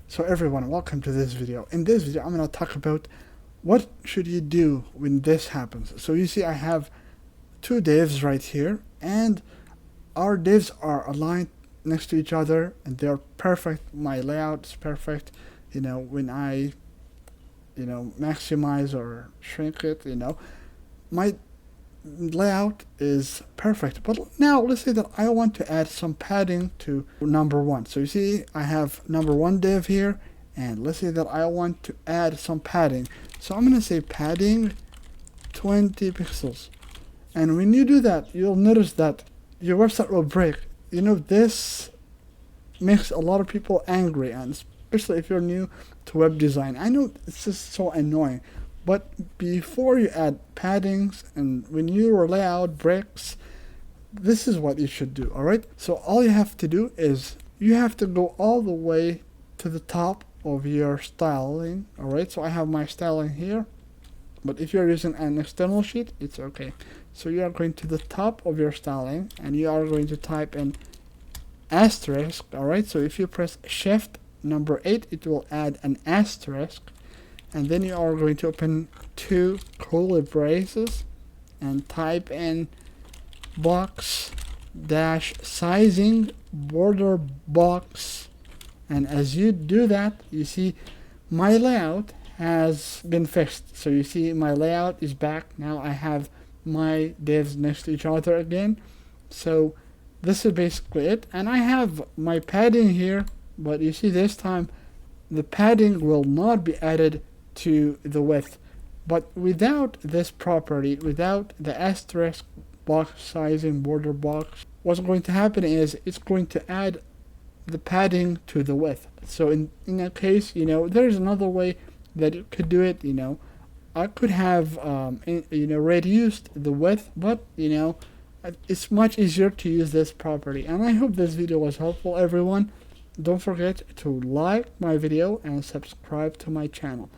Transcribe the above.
So everyone, welcome to this video. In this video, I'm going to talk about what should you do when this happens. So you see I have two divs right here, and our divs are aligned next to each other and they're perfect. My layout is perfect. When I maximize or shrink it, my layout is perfect. But now let's say that I want to add some padding to number one. So you see I have number one div here, and let's say that I want to add some padding. So I'm going to say padding 20 pixels. And when you do that, you'll notice that your website will break. This makes a lot of people angry, and especially if you're new to web design. I know it's just so annoying. But before you add paddings and when your layout breaks, this is what you should do, alright? So all you have to do is you have to go all the way to the top of your styling, alright? So I have my styling here, but if you're using an external sheet, it's okay. So you are going to the top of your styling and you are going to type in asterisk, alright? So if you press shift number 8, it will add an asterisk. And then you are going to open two curly braces and type in box dash sizing border box. And as you do that, you see my layout has been fixed. So you see my layout is back. Now I have my divs next to each other again. So this is basically it. And I have my padding here, but you see this time the padding will not be added to the width. But without this property, without the asterisk box sizing border box, what's going to happen is it's going to add the padding to the width. So in that case, there's another way that you could do it. I could have reduced the width, but it's much easier to use this property. And I hope this video was helpful, everyone. Don't forget to like my video and subscribe to my channel.